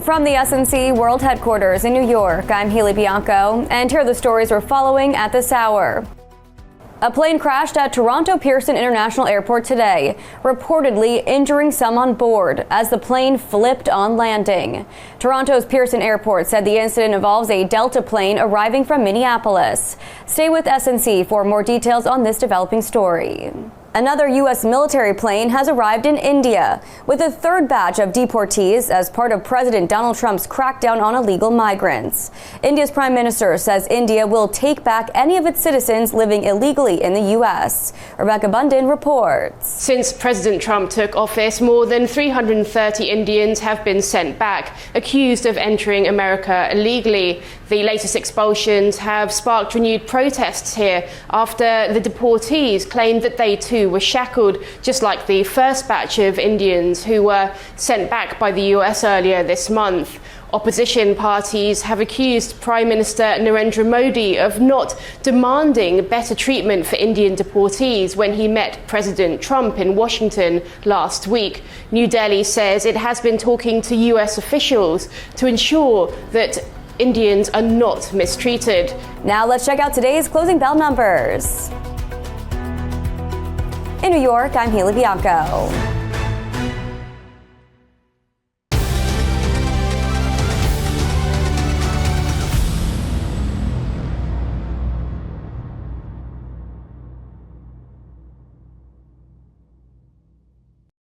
From the SNC World Headquarters in New York, I'm Haley Bianco, and here are the stories we're following at this hour. A plane crashed at Toronto Pearson International Airport today, reportedly injuring some on board as the plane flipped on landing. Toronto's Pearson Airport said the incident involves a Delta plane arriving from Minneapolis. Stay with SNC for more details on this developing story. Another U.S. military plane has arrived in India with a third batch of deportees as part of President Donald Trump's crackdown on illegal migrants. India's Prime Minister says India will take back any of its citizens living illegally in the U.S. Rebecca Bundin reports. Since President Trump took office, more than 330 Indians have been sent back, accused of entering America illegally. The latest expulsions have sparked renewed protests here after the deportees claimed that they too were shackled, just like the first batch of Indians who were sent back by the US earlier this month. Opposition parties have accused Prime Minister Narendra Modi of not demanding better treatment for Indian deportees when he met President Trump in Washington last week. New Delhi says it has been talking to US officials to ensure that Indians are not mistreated. Now let's check out today's closing bell numbers. In New York, I'm Haley Bianco.